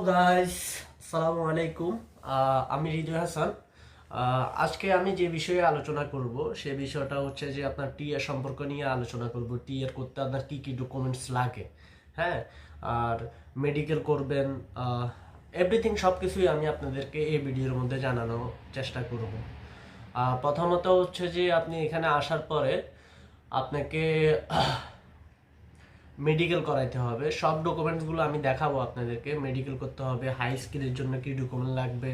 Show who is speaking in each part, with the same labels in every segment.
Speaker 1: Guys, আসসালামু আলাইকুম। আমি হৃদয় হাসান। আজকে আমি যে বিষয়ে আলোচনা করব সে বিষয়টা হচ্ছে যে আপনার টিএর সম্পর্ক নিয়ে আলোচনা করব। টিএর করতে আপনার কি কি ডকুমেন্টস লাগে, হ্যাঁ, আর মেডিকেল করবেন, এভরিথিং সব কিছুই আমি আপনাদেরকে এই ভিডিওর মধ্যে জানানোর চেষ্টা করব। প্রথমত হচ্ছে যে আপনি এখানে আসার পরে আপনাকে মেডিকেল করাইতে হবে। সব ডকুমেন্টসগুলো আমি দেখাবো আপনাদেরকে। মেডিকেল করতে হবে, হাই স্কিলের জন্য কি ডকুমেন্ট লাগবে,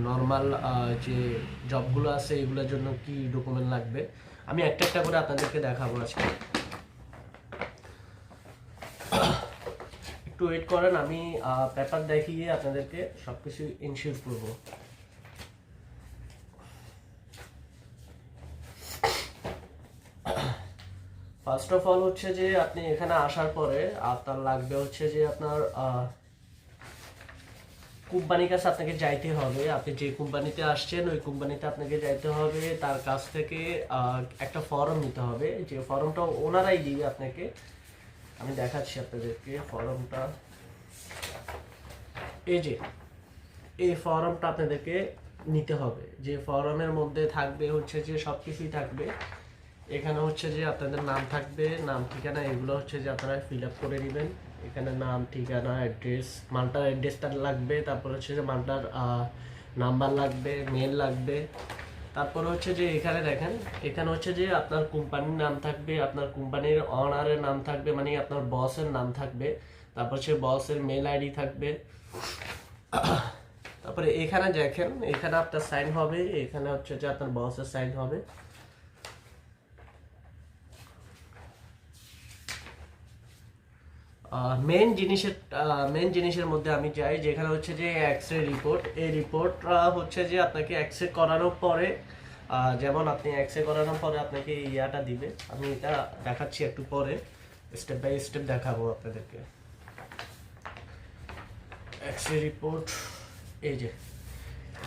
Speaker 1: নর্মাল যে জবগুলো আছে এগুলোর জন্য কি ডকুমেন্ট লাগবে, আমি একটা একটা করে আপনাদেরকে দেখাবো আজকে। একটু ওয়েট করেন, আমি পেপার দেখিয়ে আপনাদেরকে সব কিছু ইনশিওর করবো। ফার্স্ট অফ অল হচ্ছে যে আপনি এখানে আসার পরে আপনার লাগবে হচ্ছে যে আপনার কোম্পানির কাছে আপনাকে যাইতে হবে। আপনি যে কোম্পানিতে আসছেন ওই কোম্পানিতে আপনাকে যাইতে হবে, তার কাছ থেকে একটা ফর্ম নিতে হবে। যে ফর্মটা ওনারাই দিবে আপনাকে, আমি দেখাচ্ছি আপনাদেরকে ফর্মটা। এই যে এই ফর্মটা আপনাদেরকে নিতে হবে। যে ফর্মের মধ্যে থাকবে হচ্ছে যে সব কিছুই থাকবে। এখানে হচ্ছে যে আপনাদের নাম থাকবে, নাম ঠিকানা, এগুলো হচ্ছে যে আপনারা ফিল আপ করে নেবেন। এখানে নাম ঠিকানা অ্যাড্রেস, মালটার অ্যাড্রেসটা লাগবে, তারপর হচ্ছে যে মালটার নাম্বার লাগবে, মেল লাগবে। তারপর হচ্ছে যে এখানে দেখেন, এখানে হচ্ছে যে আপনার কোম্পানির নাম থাকবে, আপনার কোম্পানির অনারের নাম থাকবে, মানে আপনার বসের নাম থাকবে, তারপর হচ্ছে বসের মেল আইডি থাকবে। তারপরে এখানে দেখেন, এখানে আপনার সাইন হবে, এখানে হচ্ছে যে আপনার বসের সাইন হবে। মেন জিনিসের মধ্যে আমি যাই, যেখানে হচ্ছে যে এক্স রে রিপোর্ট। এই রিপোর্ট হচ্ছে যে আপনাকে এক্স রে করানোর পরে, যেমন আপনি এক্স রে করানোর পরে আপনাকে ইয়াটা দিবে। আমি এটা দেখাচ্ছি একটু পরে, স্টেপ বাই স্টেপ দেখাবো আপনাদেরকে। এক্স রে রিপোর্ট, এই যে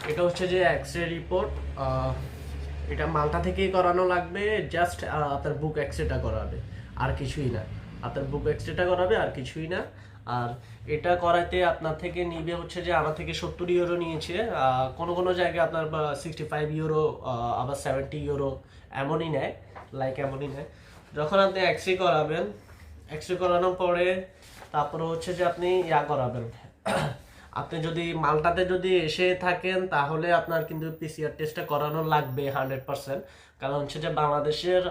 Speaker 1: এটা হচ্ছে যে এক্স রে রিপোর্ট। এটা মালটা থেকেই করানো লাগবে। জাস্ট আপনার বুক এক্সরেটা করাবে, আর কিছুই না। আপনার বুক এক্সরেটা করাবে, আর কিছুই না। আর এটা করাতে আপনার থেকে নিবে হচ্ছে যে আমার থেকে 70 ইউরো নিয়েছে। কোনো কোনো জায়গায় আপনার 65 ইউরো, আবার 70 ইউরো এমনই নেয়, এমনই নেয়। যখন আপনি এক্সরে করাবেন, এক্সরে করানোর পরে তারপরে হচ্ছে যে আপনি ইয়া করাবেন। আপনি যদি মালটাতে যদি এসে থাকেন তাহলে আপনার কিন্তু পিসিআর টেস্টটা করানো লাগবে 100%। কারণ হচ্ছে যে বাংলাদেশের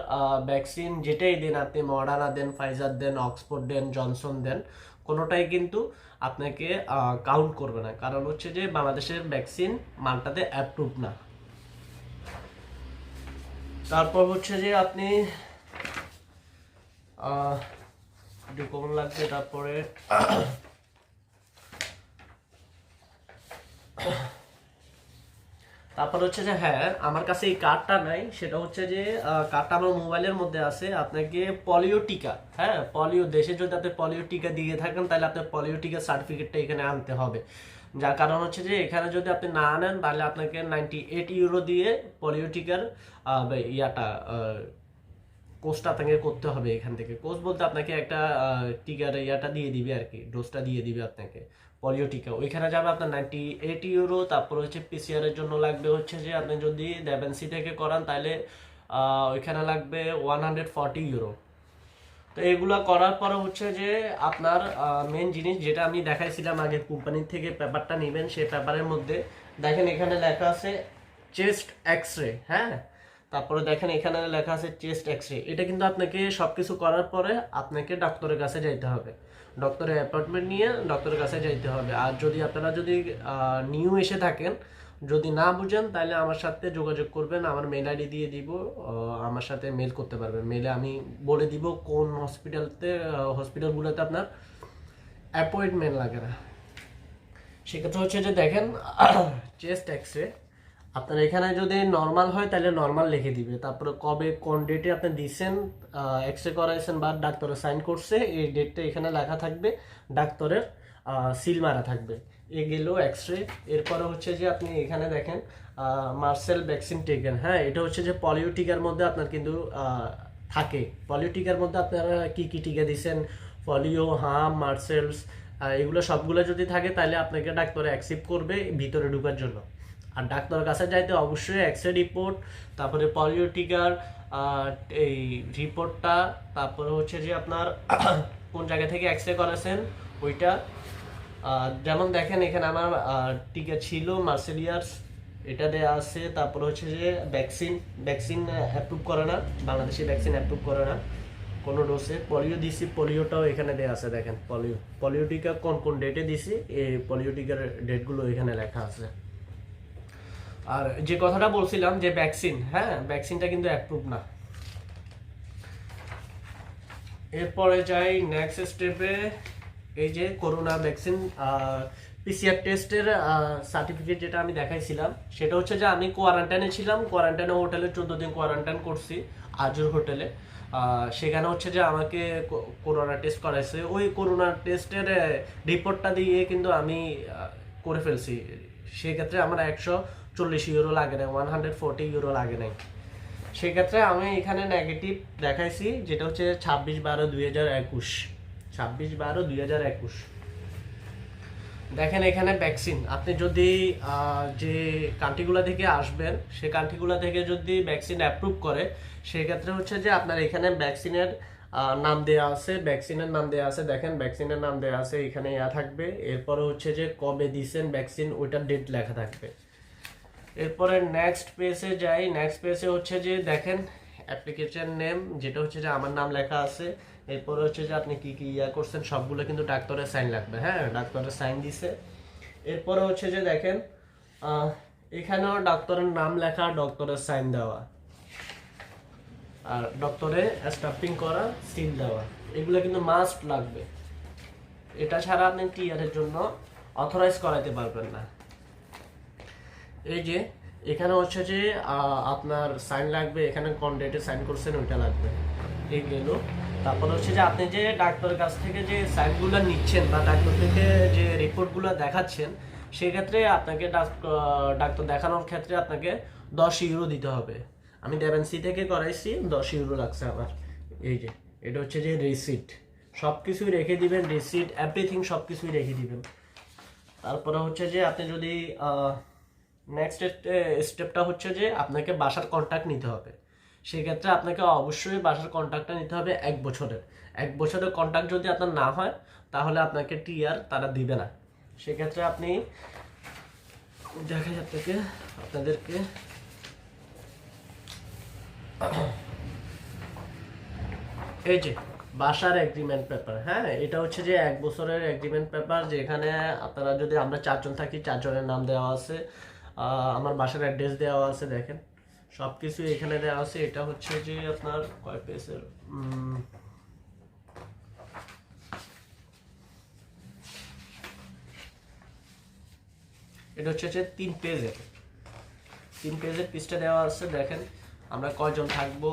Speaker 1: ভ্যাকসিন যেটাই দেন, আপনি মডার্না দেন, ফাইজার দেন, অক্সফোর্ড দেন, জনসন দেন, কোনোটাই কিন্তু আপনাকে কাউন্ট করবে না। কারণ হচ্ছে যে বাংলাদেশের ভ্যাকসিন মালটাতে অ্যাপ্রুভ না। তারপর হচ্ছে যে আপনি ডকুমেন্ট লাগবে। তারপরে তারপর হচ্ছে যে হ্যাঁ, আমার কাছে এই কার্ডটা নাই, সেটা হচ্ছে যে কার্ডটা আমার মোবাইলের মধ্যে আছে। আপনাকে পলিও টিকা, হ্যাঁ, পলিও দেশে যদি আপনি পলিও টিকা দিয়ে থাকেন তাহলে আপনার পলিও টিকা সার্টিফিকেটটা এখানে আনতে হবে। যার কারণ হচ্ছে যে এখানে যদি আপনি না আনেন তাহলে আপনাকে 98 ইউরো দিয়ে পলিও টিকার ইয়াটা কোর্সটা আপনাকে করতে হবে। এখান থেকে কোর্স বলতে আপনাকে একটা টিকার ইয়াটা দিয়ে দিবে আর কি, ডোজটা দিয়ে দিবে আপনাকে, পলিও টিকা। ওইখানে যাবে আপনার 98 ইউরো। তারপর হচ্ছে পিসিআর এর জন্য লাগবে হচ্ছে যে আপনি যদি দেবেন্সি থেকে করান তাহলে ওইখানে লাগবে 140 ইউরো। তো এগুলা করার পরে হচ্ছে যে আপনার মেন জিনিস যেটা আমি দেখাইছিলাম আগে, কোম্পানি থেকে পেপারটা নেবেন। সেই পেপারের মধ্যে দেখেন এখানে লেখা আছে চেস্ট এক্স রে, হ্যাঁ। তারপরে দেখেন এখানে লেখা আছে চেস্ট এক্স রে। এটা কিন্তু আপনাকে সবকিছু করার পরে আপনাকে ডক্টরের কাছে যাইতে হবে, ডক্টরের অ্যাপয়েন্টমেন্ট নিয়ে ডক্টরের কাছে যাইতে হবে। আর যদি আপনারা যদি নিউ এসে থাকেন, যদি না বুঝেন তাহলে আমার সাথে যোগাযোগ করবেন, আমার মেল আইডি দিয়ে দিব, আমার সাথে মেল করতে পারবেন। মেলে আমি বলে দিব কোন হসপিটালগুলোতে আপনার অ্যাপয়েন্টমেন্ট লাগে না। সেক্ষেত্রে হচ্ছে যে দেখেন চেস্ট এক্স রে আপনার এখানে যদি নর্মাল হয় তাহলে নর্মাল লিখে দিবে। তারপরে কবে কোন ডেটে আপনি দিচ্ছেন, এক্স রে করাইছেন বা ডাক্তারের সাইন করছে, এই ডেটটা এখানে লেখা থাকবে, ডাক্তারের সিল মারা থাকবে। এ গেল এক্স রে। এরপরে হচ্ছে যে আপনি এখানে দেখেন মার্সেল ভ্যাকসিন টেকেন, হ্যাঁ, এটা হচ্ছে যে পলিও টিকার মধ্যে আপনার কিন্তু থাকে। পলিও টিকার মধ্যে আপনারা কি কি টিকা দিচ্ছেন, পলিও, হাম, মার্সেলস, এগুলো সবগুলো যদি থাকে তাহলে আপনাকে ডাক্তার অ্যাকসেপ্ট করবে ভিতরে ঢোকার জন্য। আর ডাক্তারের কাছে যাইতে অবশ্যই এক্সরে রিপোর্ট, তারপরে পলিও টিকার এই রিপোর্টটা, তারপরে হচ্ছে যে আপনার কোন জায়গা থেকে এক্সরে করেছেন ওইটা। যেমন দেখেন এখানে আমার টিকা ছিল মার্সেলিয়ার্স, এটা দেওয়া আছে। তারপরে হচ্ছে যে ভ্যাকসিন অ্যাপ্রুভ করে না, বাংলাদেশি ভ্যাকসিন অ্যাপ্রুভ করে না কোনো ডোসে। পলিও দিছি, পলিওটাও এখানে দেওয়া আছে দেখেন। পলিও টিকা কোন কোন ডেটে দিছি, এই পলিও টিকার ডেটগুলো এখানে লেখা আছে। আর যে কথাটা বলছিলাম যে ভ্যাকসিন, হ্যাঁ ভ্যাকসিনটা কিন্তু অ্যাপ্রুভ না। এরপরে যাই নেক্সট স্টেপে। এই যে করোনা ভ্যাকসিন পিসিআর টেস্টের সার্টিফিকেট যেটা আমি দেখাইছিলাম, সেটা হচ্ছে যে আমি কোয়ারেন্টাইনে ছিলাম, কোয়ারেন্টাইনে হোটেলে 14 দিন কোয়ারেন্টাইন করছি আজুর হোটেলে। সেখানে হচ্ছে যে আমাকে করোনা টেস্ট করাইছে, ওই করোনা টেস্টের রিপোর্টটা দিয়ে কিন্তু আমি করে ফেলছি। সেক্ষেত্রে আমার 140 ইউরো লাগে না, 140 ইউরো লাগে নাই। সেক্ষেত্রে আমি এখানে নেগেটিভ দেখাইছি, যেটা হচ্ছে 26/12/2021, 26/12/2021। দেখেন এখানে ভ্যাকসিন, আপনি যদি যে কান্ট্রিগুলো থেকে আসবেন সে কান্ট্রিগুলো থেকে যদি ভ্যাকসিন অ্যাপ্রুভ করে, সেক্ষেত্রে হচ্ছে যে আপনার এখানে ভ্যাকসিনের নাম দেওয়া আছে, ভ্যাকসিনের নাম দেওয়া আছে। দেখেন ভ্যাকসিনের নাম দেওয়া আছে এখানে, থাকবে। এরপরে হচ্ছে যে কবে দিয়েছেন ভ্যাকসিন ওইটার ডেট লেখা থাকবে। এরপরে নেক্সট পেজে যাই। নেক্সট পেজে হচ্ছে যে দেখেন অ্যাপ্লিকেশন নেম, যেটা হচ্ছে যে আমার নাম লেখা আছে। এরপরে হচ্ছে যে আপনি কি কি করছেন সবগুলো কিন্তু ডাক্তারের সাইন লাগবে, হ্যাঁ ডাক্তারের সাইন দিছে। এরপরে হচ্ছে যে দেখেন এখানেও ডাক্তারের নাম লেখা, ডক্টরের সাইন দেওয়া, আর ডক্টরে স্টাম্পিং করা, সিল দেওয়া, এগুলো কিন্তু মাস্ট লাগবে। এটা ছাড়া আপনি টিআরের জন্য অথরাইজ করাইতে পারবেন না। এই যে এখানে হচ্ছে যে আপনার সাইন লাগবে, এখানে কোন ডেটে সাইন করছেন ওইটা লাগবে। এই গেল। তারপর হচ্ছে যে আপনি যে ডাক্তারের কাছ থেকে যে সাইনগুলো নিচ্ছেন বা ডাক্তার থেকে যে রিপোর্টগুলো দেখাচ্ছেন, সেক্ষেত্রে আপনাকে ডাক্তার দেখানোর ক্ষেত্রে আপনাকে 10 ইউরো দিতে হবে। আমি ডেভেন্সি থেকে করাইছি, 10 ইউরো লাগছে আমার। এই যে এটা হচ্ছে যে রিসিট, সব কিছুই রেখে দিবেন, রিসিট এভরিথিং সব কিছুই রেখে দিবেন। তারপরে হচ্ছে যে আপনি যদি নেক্সট স্টেপটা হচ্ছে যে আপনাকে বাসার কন্ট্যাক্ট নিতে হবে। সেক্ষেত্রে আপনাকে অবশ্যই বাসার কন্ট্যাক্টটা নিতে হবে 1 বছরের। 1 বছরের কন্ট্যাক্ট যদি আপনার না হয়, তাহলে আপনাকে টিআর তারা দিবে না। সেক্ষেত্রে আপনি দেখা যাচ্ছে আপনাদেরকে এই যে বাসার এগ্রিমেন্ট পেপার, হ্যাঁ এটা হচ্ছে যে 1 বছরের এগ্রিমেন্ট পেপার, যেখানে আপনারা যদি আমরা 4 জন থাকি, 4 জনের নাম দেওয়া আছে, আমার বাসার অ্যাড্রেস দেওয়া আছে, দেখেন সব কিছু এখানে দেওয়া আছে। এটা হচ্ছে যে আপনার কয় পেজের, এটা হচ্ছে যে 3 পেজের পিসটা দেওয়া আছে। দেখেন আমরা কয়জন থাকবো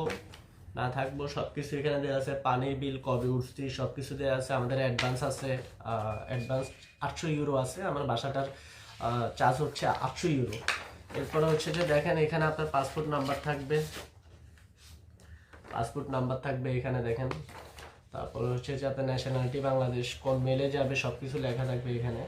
Speaker 1: না থাকবো সব কিছু এখানে দেওয়া আছে, পানির বিল কবে উঠছি সব কিছু দেওয়া আছে। আমাদের অ্যাডভান্স আছে, অ্যাডভান্স 800 ইউরো আছে, আমার বাসাটার চার্জ হচ্ছে 800 ইউরো। এরপরে হচ্ছে যে দেখেন এখানে আপনার পাসপোর্ট নাম্বার থাকবে এখানে দেখেন। তারপরে হচ্ছে যে আপনার ন্যাশনালিটি বাংলাদেশ, কোন মেলে যাবে সব কিছু লেখা থাকবে এখানে।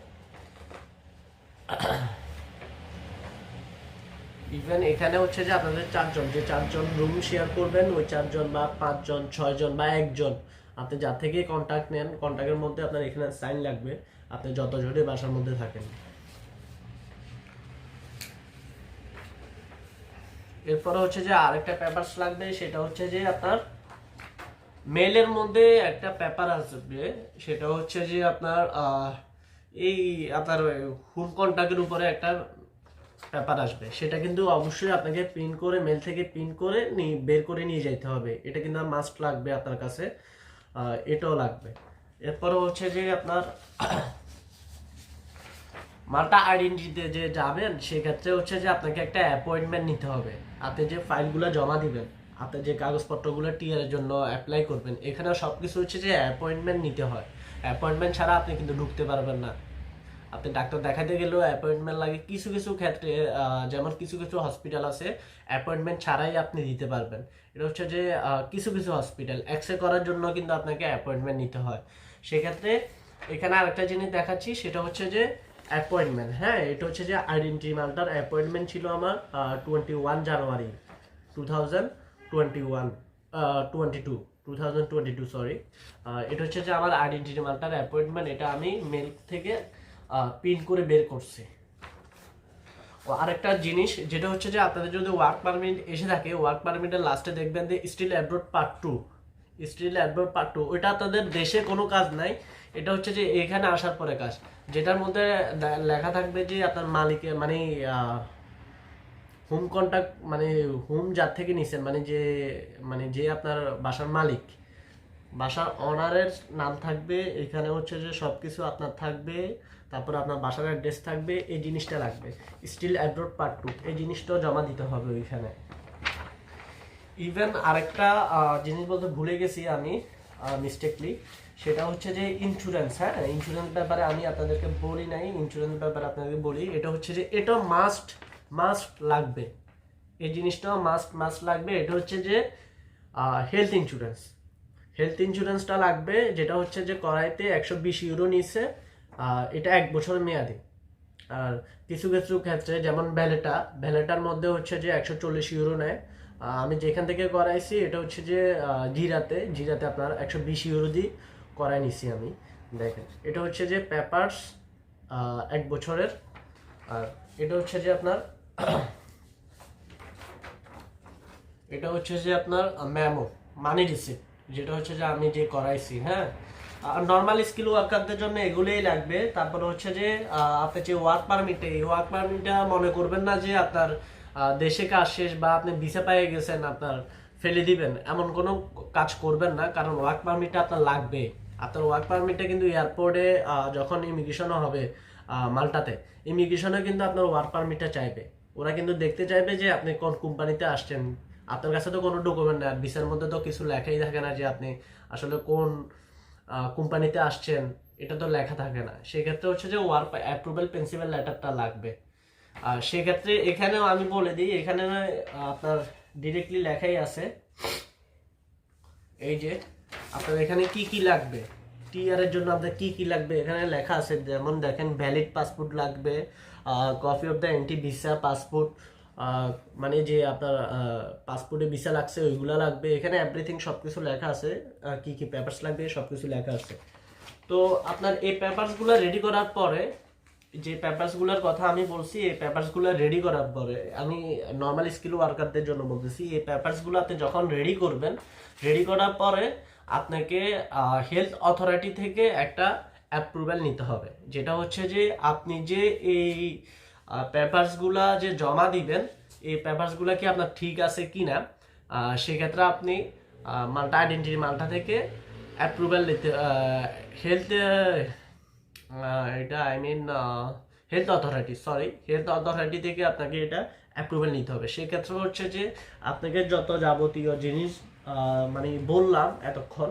Speaker 1: ইভেন এখানে হচ্ছে যে আপনাদের 4 জন, যে 4 জন রুম শেয়ার করবেন, ওই 4 জন বা 5 জন 6 জন বা 1 জন, আপনি যার থেকে কন্ট্যাক্ট নেন, কন্ট্যাক্টের মধ্যে আপনার এখানে সাইন লাগবে, আপনি যতজনই বাসার মধ্যে থাকেন। এরপরে হচ্ছে যে আরেকটা পেপারস লাগবে, সেটা হচ্ছে যে আপনার মেলের মধ্যে একটা পেপার আসবে, সেটা হচ্ছে যে আপনার এই আপনার হোম কন্ট্যাক্টের উপরে একটা পেপার আসবে। সেটা কিন্তু অবশ্যই আপনাকে প্রিন্ট করে, মেল থেকে প্রিন্ট করে বের করে নিয়ে যেতে হবে। এটা কিন্তু মাস্ট লাগবে আপনার কাছে, এটাও লাগবে। এরপরে হচ্ছে যে আপনার মাল্টা আইডেন্টিটিতে যে যাবেন, সেক্ষেত্রে হচ্ছে যে আপনাকে একটা অ্যাপয়েন্টমেন্ট নিতে হবে। আপনি যে ফাইলগুলো জমা দিবেন, আপনি যে কাগজপত্রগুলো টিআরের জন্য অ্যাপ্লাই করবেন, এখানে সব কিছু হচ্ছে যে অ্যাপয়েন্টমেন্ট নিতে হয়। অ্যাপয়েন্টমেন্ট ছাড়া আপনি কিন্তু ঢুকতে পারবেন না। আপনি ডাক্তার দেখাতে গেলেও অ্যাপয়েন্টমেন্ট লাগে কিছু কিছু ক্ষেত্রে, যেমন কিছু কিছু হসপিটাল আছে অ্যাপয়েন্টমেন্ট ছাড়াই আপনি দিতে পারবেন। এটা হচ্ছে যে কিছু কিছু হসপিটাল এক্সরে করার জন্য কিন্তু আপনাকে অ্যাপয়েন্টমেন্ট নিতে হয়। সেক্ষেত্রে এখানে আরেকটা জিনিস দেখাচ্ছি, সেটা হচ্ছে যে অ্যাপয়েন্টমেন্ট। হ্যাঁ, এটা হচ্ছে যে আইডেন্টি মালটার অ্যাপয়েন্টমেন্ট ছিল আমার 21 জানুয়ারি 2021, 2022 সরি। এটা হচ্ছে যে আমার আইডেন্টি মালটার অ্যাপয়েন্টমেন্ট, এটা আমি মেল থেকে প্রিন্ট করে বের করছি। আরেকটা জিনিস যেটা হচ্ছে যে আপনাদের যদি ওয়ার্ক পারমিট এসে থাকে, ওয়ার্ক পারমিটের লাস্টে দেখবেন যে still abroad part 2, still abroad part 2, ওইটা আপনাদের দেশে কোনো কাজ নাই, এটা হচ্ছে যে এখানে আসার পরে কাজ, যেটার মধ্যে লেখা থাকবে যে আপনার মালিকে মানে হোম কন্ট্যাক্ট, মানে হোম যার থেকে নিছেন, মানে যে আপনার বাসার মালিক, বাসার অনারের নাম থাকবে এখানে, হচ্ছে যে সব কিছু আপনার থাকবে, তারপর আপনার বাসার অ্যাড্রেস থাকবে, এই জিনিসটা লাগবে। স্টিল অ্যাব্রোড পার্ট 2 এই জিনিসটাও জমা দিতে হবে ওইখানে। ইভেন আরেকটা জিনিস বলতে ভুলে গেছি আমি মিস্টেকলি, সেটা হচ্ছে যে ইন্স্যুরেন্স। হ্যাঁ, ইন্স্যুরেন্স ব্যাপারে আমি আপনাদেরকে বলি নাই, ইন্স্যুরেন্স ব্যাপারে আপনাদেরকে বলি। এটা হচ্ছে যে এটা মাস্ট লাগবে, এই জিনিসটাও মাস্ট লাগবে। এটা হচ্ছে যে হেলথ ইন্স্যুরেন্স, হেলথ ইন্স্যুরেন্সটা লাগবে, যেটা হচ্ছে যে করাইতে 120 ইউরো নিচ্ছে। এটা 1 বছর মেয়াদি। আর কিছু কিছু ক্ষেত্রে যেমন ভ্যালেটার মধ্যে হচ্ছে যে 140 ইউরো নেয়। আমি যেখান থেকে করাইছি এটা হচ্ছে যে জিরাতে আপনার 120 ইউরো দিয়ে করাই নিছি আমি। দেখেন, এটা হচ্ছে যে পেপারস 1 বছরের। আর এটা হচ্ছে যে আপনার এটা হচ্ছে যে আপনার মেমো, মানি রিসিপ্ট, যেটা হচ্ছে যে আমি যে করাইছি। হ্যাঁ, আর নর্মাল স্কিল ওয়ার্কারদের জন্য এগুলোই লাগবে। তারপরে হচ্ছে যে আপনি যে ওয়ার্ক পারমিটে, এই ওয়ার্ক পারমিটটা মনে করবেন না যে আপনার দেশে কাজ শেষ বা আপনি ভিসা পেয়ে গেছেন আপনার ফেলে দিবেন, এমন কোনো কাজ করবেন না, কারণ ওয়ার্ক পারমিটটা আপনার লাগবে। আপনার ওয়ার্ক পারমিটটা কিন্তু এয়ারপোর্টে যখন ইমিগ্রেশনও হবে মাল্টাতে, ইমিগ্রেশনে কিন্তু আপনার ওয়ার্ক পারমিটটা চাইবে। ওরা কিন্তু দেখতে চাইবে যে আপনি কোন কোম্পানিতে আসছেন। আপনার কাছে তো কোনো ডকুমেন্ট নেই, ভিসার মধ্যে তো কিছু লেখাই থাকে না যে আপনি আসলে কোন কোম্পানিতে আসছেন, এটা তো লেখা থাকে না। সেক্ষেত্রে হচ্ছে যে ওয়ার্ক অ্যাপ্রুভাল প্রিন্সিপাল লেটারটা লাগবে। আর সেক্ষেত্রে এখানেও আমি বলে দিই, এখানে আপনার ডিরেক্টলি লেখাই আছে, এই যে আপনার এখানে কি কি লাগবে, টিআর এর জন্য আপনার কি কি লাগবে এখানে লেখা আছে। যেমন দেখেন, ভ্যালিড পাসপোর্ট লাগবে, copy of the anti visa passport, মানে যে আপনার পাসপোর্টে ভিসা লাগছে ওইগুলা লাগবে। এখানে এভরিথিং সব কিছু লেখা আছে, কি কি পেপারস লাগবে সব কিছু লেখা আছে। তো আপনার এই পেপারসগুলো রেডি করার পরে, যে পেপারসগুলোর কথা আমি বলছি, এই পেপারসগুলো রেডি করার পরে, আমি নর্মাল স্কিল ওয়ার্কারদের জন্য বলতেছি, এই পেপারসগুলো আপনি যখন রেডি করবেন, রেডি করার পরে আপনাকে হেলথ অথরিটি থেকে একটা অ্যাপ্রুভাল নিতে হবে, যেটা হচ্ছে যে আপনি যে এই পেপারসগুলা যে জমা দিবেন, এই পেপারসগুলা কি আপনার ঠিক আছে কি না, সেক্ষেত্রে আপনি মাল্টা আইডেন্টিটি মাল্টা থেকে অ্যাপ্রুভাল নিতে, হেলথ এটা I mean health authority, health authority থেকে আপনাকে এটা অ্যাপ্রুভাল নিতে হবে। সেক্ষেত্রে হচ্ছে যে আপনাকে যত যাবতীয় জিনিস মানে বললাম এতক্ষণ,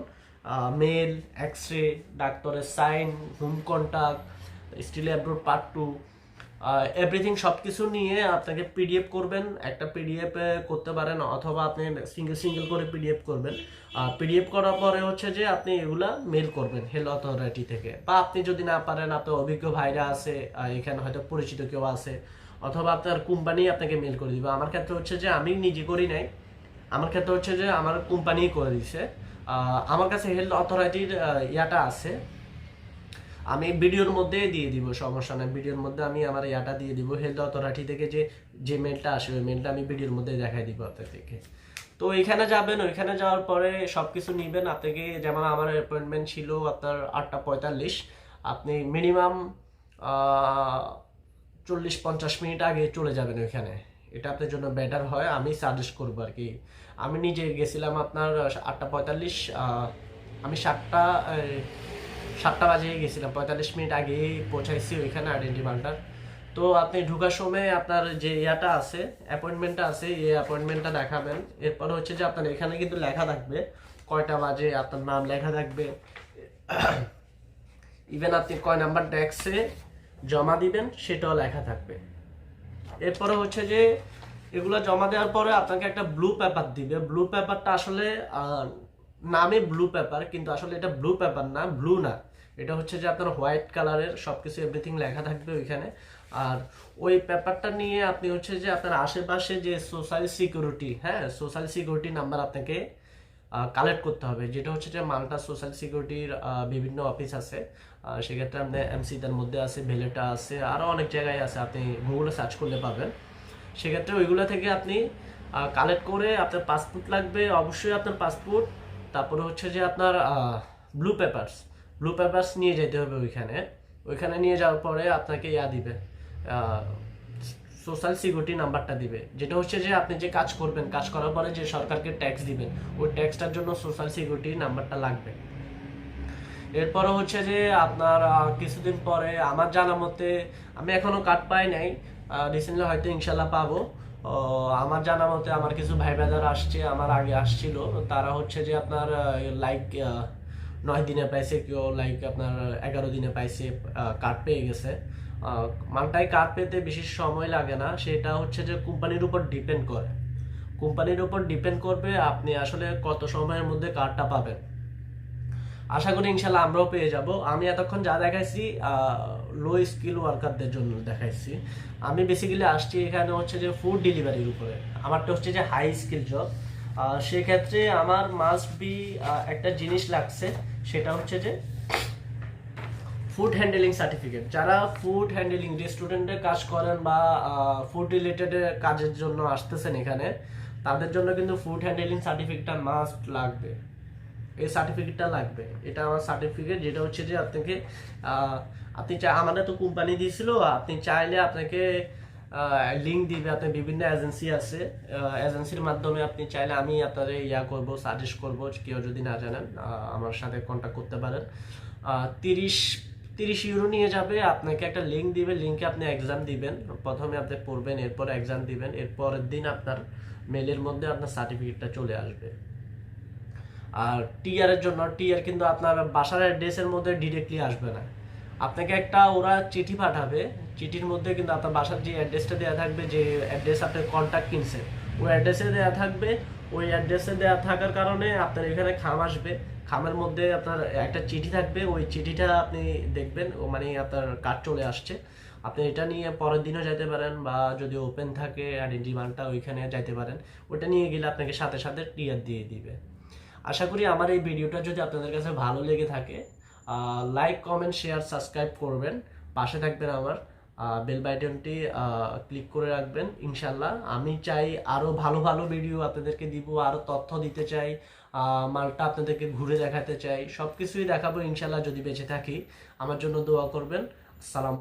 Speaker 1: মেল, এক্স রে, ডাক্তারের sign, home contact, still abroad part 2, everything সব কিছু নিয়ে আপনাকে পিডিএফ করবেন। একটা পিডিএফ করতে পারেন, অথবা আপনি সিঙ্গেল করে পিডিএফ করবেন। পিডিএফ করার পরে হচ্ছে যে আপনি এগুলা মেল করবেন হেলথ অথরিটি থেকে। বা আপনি যদি না পারেন, আপনার অভিজ্ঞ ভাইরা আছে এখানে, হয়তো পরিচিত কেউ আছে, অথবা আপনার কোম্পানি আপনাকে মেল করে দিবে। আমার ক্ষেত্রে হচ্ছে যে আমি নিজে করি নাই, আমার ক্ষেত্রে হচ্ছে যে আমার কোম্পানি করে দিছে। আমার কাছে হেলথ অথরিটির ইয়াটা আছে, আমি ভিডিওর মধ্যে দিয়ে দিব, সমস্যা নেই। ভিডিওর মধ্যে আমি আমার ইয়াটা দিয়ে দিব, হেলথ অথরিটি থেকে যে মেলটা আসে ওই মেলটা আমি ভিডিওর মধ্যে দেখাই দিব আপনাদেরকে। তো ওইখানে যাবেন, ওইখানে যাওয়ার পরে সব কিছু নিবেন আপনাকে। যেমন আমার অ্যাপয়েন্টমেন্ট ছিল আপনার 8:45, আপনি মিনিমাম 40-50 মিনিট আগে চলে যাবেন ওইখানে, এটা আপনার জন্য বেটার হয়, আমি সাজেস্ট করবো আর কি। আমি নিজে গেছিলাম আপনার 8:45, আমি 7টা বাজে গেছিলাম, 45 মিনিট আগে পৌঁছাইছি ওইখানে আইডেন্টি মাল্টার। তো আপনি ঢোকার সময় আপনার যে ইয়াটা আছে, অ্যাপয়েন্টমেন্টটা আছে, এই অ্যাপয়েন্টমেন্টটা দেখাবেন। এরপর হচ্ছে যে আপনার এখানে কিন্তু লেখা থাকবে কয়টা বাজে, আপনার নাম লেখা থাকবে, ইভেন আপনি কয় নাম্বার ডেস্কে জমা দিবেন সেটাও লেখা থাকবে। এরপরে হচ্ছে যে এগুলো জমা দেওয়ার পরে আপনাকে একটা ব্লু পেপার দিবে। ব্লু পেপারটা আসলে নামে ব্লু পেপার, কিন্তু আসলে এটা ব্লু পেপার না, ব্লু না, এটা হচ্ছে যে আপনার হোয়াইট কালারের সবকিছু এভরিথিং লেখা থাকবে ওইখানে। আর ওই পেপারটা নিয়ে আপনি হচ্ছে যে আপনার আশেপাশে যে সোশ্যাল সিকিউরিটি, হ্যাঁ সোশ্যাল সিকিউরিটি নাম্বার আপনাকে কালেক্ট করতে হবে, যেটা হচ্ছে যে মাল্টা সোশ্যাল সিকিউরিটির বিভিন্ন অফিস আছে। সেক্ষেত্রে আপনি এমসিটার মধ্যে আছে, ভেলেটা আছে, আরও অনেক জায়গায় আছে, আপনি গুগলে সার্চ করলে পাবেন। সেক্ষেত্রে ওইগুলো থেকে আপনি কালেক্ট করে আপনার পাসপোর্ট লাগবে, অবশ্যই আপনার পাসপোর্ট, তারপরে হচ্ছে যে আপনার ব্লু পেপারস নিয়ে যেতে হবে ওইখানে। ওইখানে নিয়ে যাওয়ার পরে আপনাকে দিবে, সোশ্যাল সিকিউরিটি নাম্বারটা দিবে, যেটা হচ্ছে যে আপনি যে কাজ করবেন, কাজ করার পরে যে সরকারকে ট্যাক্স দিবেন, ওই ট্যাক্সটার জন্য সোশ্যাল সিকিউরিটি নাম্বারটা লাগবে। এরপরে হচ্ছে যে আপনার কিছুদিন পরে আমার জানা মতে, আমি এখনো কার্ড পাই নাই, রিসেন্টলি হয়তো ইনশাল্লাহ পাবো। আমার জানা মতে আমার কিছু ভাই ব্রাদার আসছে, আমার আগে আসছিল, তারা হচ্ছে যে আপনার লাইক 9 দিনে পাইছে, কেউ লাইক আপনার 11 দিনে পাইছে, কার্ড পেয়ে গেছে। মাল্টায় কার্ড পেতে বেশি সময় লাগে না, সেটা হচ্ছে যে কোম্পানির উপর ডিপেন্ড করে, কোম্পানির উপর ডিপেন্ড করবে আপনি আসলে কত সময়ের মধ্যে কার্ডটা পাবেন। আশা করি ইনশাল্লাহ আমরাও পেয়ে যাব। আমি এতক্ষণ যা দেখাইছি লো স্কিল ওয়ার্কারদের জন্য দেখাইছি। আমি বেসিক্যালি আসছি এখানে হচ্ছে যে ফুড ডেলিভারির উপরে, আমারটা হচ্ছে যে হাই স্কিল জব। সেক্ষেত্রে আমার মাস্ট বি একটা জিনিস লাগছে, সেটা হচ্ছে যে ফুড হ্যান্ডেলিং সার্টিফিকেট। যারা ফুড হ্যান্ডেলিং রেস্টুরেন্টে কাজ করেন বা ফুড রিলেটেড কাজের জন্য আসতেছেন এখানে, তাদের জন্য কিন্তু ফুড হ্যান্ডেলিং সার্টিফিকেটটা মাস্ট লাগবে। এই সার্টিফিকেটটা লাগবে, এটা আমার সার্টিফিকেট, যেটা হচ্ছে যে আপনাকে আপনি আমাদের তো কোম্পানি দিয়েছিল, আপনি চাইলে আপনাকে লিঙ্ক দিবে, আপনার বিভিন্ন এজেন্সি আছে, এজেন্সির মাধ্যমে আপনি চাইলে আমি আপনাদের করব, সাজেস্ট করব, কেউ যদি না জানেন আমার সাথে কন্ট্যাক্ট করতে পারেন। 30 ইউরো নিয়ে যাবে, আপনাকে একটা লিঙ্ক দিবে, লিঙ্কে আপনি এক্সাম দিবেন, প্রথমে আপনি পড়বেন, এরপর এক্সাম দিবেন, এরপরের দিন আপনার মেলের মধ্যে আপনার সার্টিফিকেটটা চলে আসবে। আর টিআরের জন্য, টিআর কিন্তু আপনার বাসার অ্যাড্রেসের মধ্যে ডিরেক্টলি আসবে না, আপনাকে একটা ওরা চিঠি পাঠাবে, চিঠির মধ্যে কিন্তু আপনার বাসার যে অ্যাড্রেসটা দেওয়া থাকবে, যে অ্যাড্রেস আপনার কন্ট্যাক্ট কিনছেন, ওই অ্যাড্রেসে দেওয়া থাকবে। ওই অ্যাড্রেসে দেওয়া থাকার কারণে আপনার এখানে খাম আসবে, খামের মধ্যে আপনার একটা চিঠি থাকবে, ওই চিঠিটা আপনি দেখবেন, ও মানে আপনার কার্ড চলে আসছে, আপনি এটা নিয়ে পরের দিনও যাইতে পারেন, বা যদি ওপেন থাকে ডিমান্ডটা ওইখানে যাইতে পারেন, ওটা নিয়ে গেলে আপনাকে সাথে সাথে টিআর দিয়ে দিবে। আশা করি আমার এই ভিডিওটা যদি আপনাদের কাছে ভালো লেগে থাকে, লাইক কমেন্ট শেয়ার সাবস্ক্রাইব করবেন, পাশে থাকবেন আমার, বেল বাটনটি ক্লিক করে রাখবেন। ইনশাল্লাহ আমি চাই আরও ভালো ভালো ভিডিও আপনাদেরকে দিব, আরও তথ্য দিতে চাই, মালটা আপনাদেরকে ঘুরে দেখাতে চাই, সব কিছুই দেখাবো ইনশাল্লাহ যদি বেঁচে থাকি। আমার জন্য দোয়া করবেন। আসসালাম।